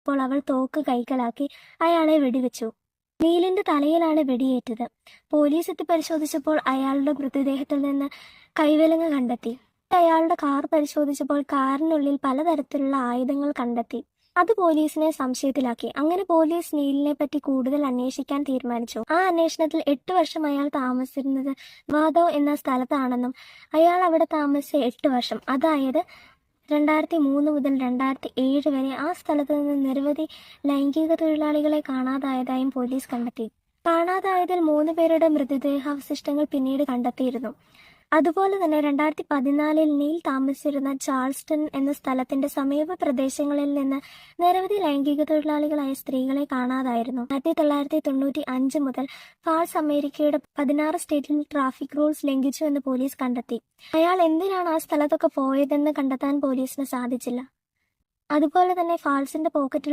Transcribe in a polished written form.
അപ്പോൾ അവൾ തോക്ക് കൈക്കലാക്കി അയാളെ വെടിവെച്ചു. നീലിന്റെ തലയിലാണ് വെടിയേറ്റത്. പോലീസ് എത്തി പരിശോധിച്ചപ്പോൾ അയാളുടെ മൃതദേഹത്തിൽ നിന്ന് കൈവിലങ്ങ് കണ്ടെത്തി. അയാളുടെ കാർ പരിശോധിച്ചപ്പോൾ കാറിനുള്ളിൽ പലതരത്തിലുള്ള ആയുധങ്ങൾ കണ്ടെത്തി. അത് പോലീസിനെ സംശയത്തിലാക്കി. അങ്ങനെ പോലീസ് നീലിനെ പറ്റി കൂടുതൽ അന്വേഷിക്കാൻ തീരുമാനിച്ചു. ആ അന്വേഷണത്തിൽ 8 വർഷം അയാൾ താമസിച്ചിരുന്നത് വാദോ എന്ന സ്ഥലത്താണെന്നും അയാൾ അവിടെ താമസിച്ച 8 വർഷം, അതായത് 2003 മുതൽ 2007 വരെ ആ സ്ഥലത്ത് നിന്ന് നിരവധി ലൈംഗിക തൊഴിലാളികളെ കാണാതായതായും പോലീസ് കണ്ടെത്തി. കാണാതായതിൽ 3 പേരുടെ മൃതദേഹാവശിഷ്ടങ്ങൾ പിന്നീട് കണ്ടെത്തിയിരുന്നു. അതുപോലെ തന്നെ 2014 നീൽ താമസിച്ചിരുന്ന ചാൾസ്റ്റൺ എന്ന സ്ഥലത്തിന്റെ സമീപ പ്രദേശങ്ങളിൽ നിന്ന് നിരവധി ലൈംഗിക തൊഴിലാളികളായ സ്ത്രീകളെ കാണാതായിരുന്നു. 1995 മുതൽ ഫാൾസ് അമേരിക്കയുടെ 16 സ്റ്റേറ്റിൽ ട്രാഫിക് റൂൾസ് ലംഘിച്ചു എന്ന് പോലീസ് കണ്ടെത്തി. അയാൾ എന്തിനാണ് ആ സ്ഥലത്തൊക്കെ പോയതെന്ന് കണ്ടെത്താൻ പോലീസിന് സാധിച്ചില്ല. അതുപോലെ തന്നെ ഫാൾസിന്റെ പോക്കറ്റിൽ